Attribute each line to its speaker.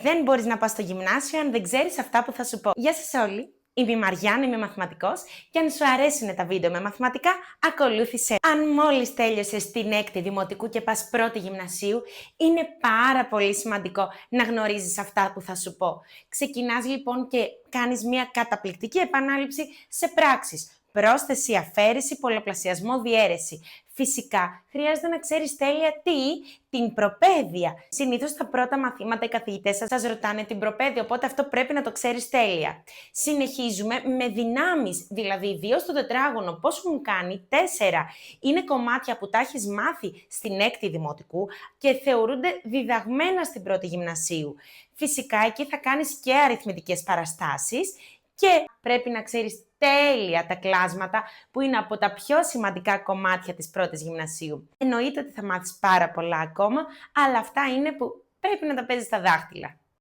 Speaker 1: Δεν μπορείς να πας στο γυμνάσιο αν δεν ξέρεις αυτά που θα σου πω. Γεια σας όλοι! Είμαι η Μαριάννα, είμαι μαθηματικός και αν σου αρέσουν τα βίντεο με μαθηματικά, ακολούθησε. Αν μόλις τέλειωσες την 6η δημοτικού και πας πρώτη γυμνασίου, είναι πάρα πολύ σημαντικό να γνωρίζεις αυτά που θα σου πω. Ξεκινάς λοιπόν και κάνεις μια καταπληκτική επανάληψη σε πράξεις. Πρόσθεση, αφαίρεση, πολλαπλασιασμό, διαίρεση. Φυσικά, χρειάζεται να ξέρεις τέλεια την προπαίδεια. Συνήθως στα πρώτα μαθήματα οι καθηγητές σας ρωτάνε την προπαίδεια, οπότε αυτό πρέπει να το ξέρεις τέλεια. Συνεχίζουμε με δυνάμεις, δηλαδή 2 στο τετράγωνο, πώς μου κάνει 4. Είναι κομμάτια που τα έχεις μάθει στην 6η δημοτικού και θεωρούνται διδαγμένα στην πρώτη γυμνασίου. Φυσικά, εκεί θα κάνεις και αριθμητικές παραστάσεις και πρέπει να ξέρεις τέλεια τα κλάσματα που είναι από τα πιο σημαντικά κομμάτια της πρώτης γυμνασίου. Εννοείται ότι θα μάθεις πάρα πολλά ακόμα, αλλά αυτά είναι που πρέπει να τα παίζεις στα δάχτυλα.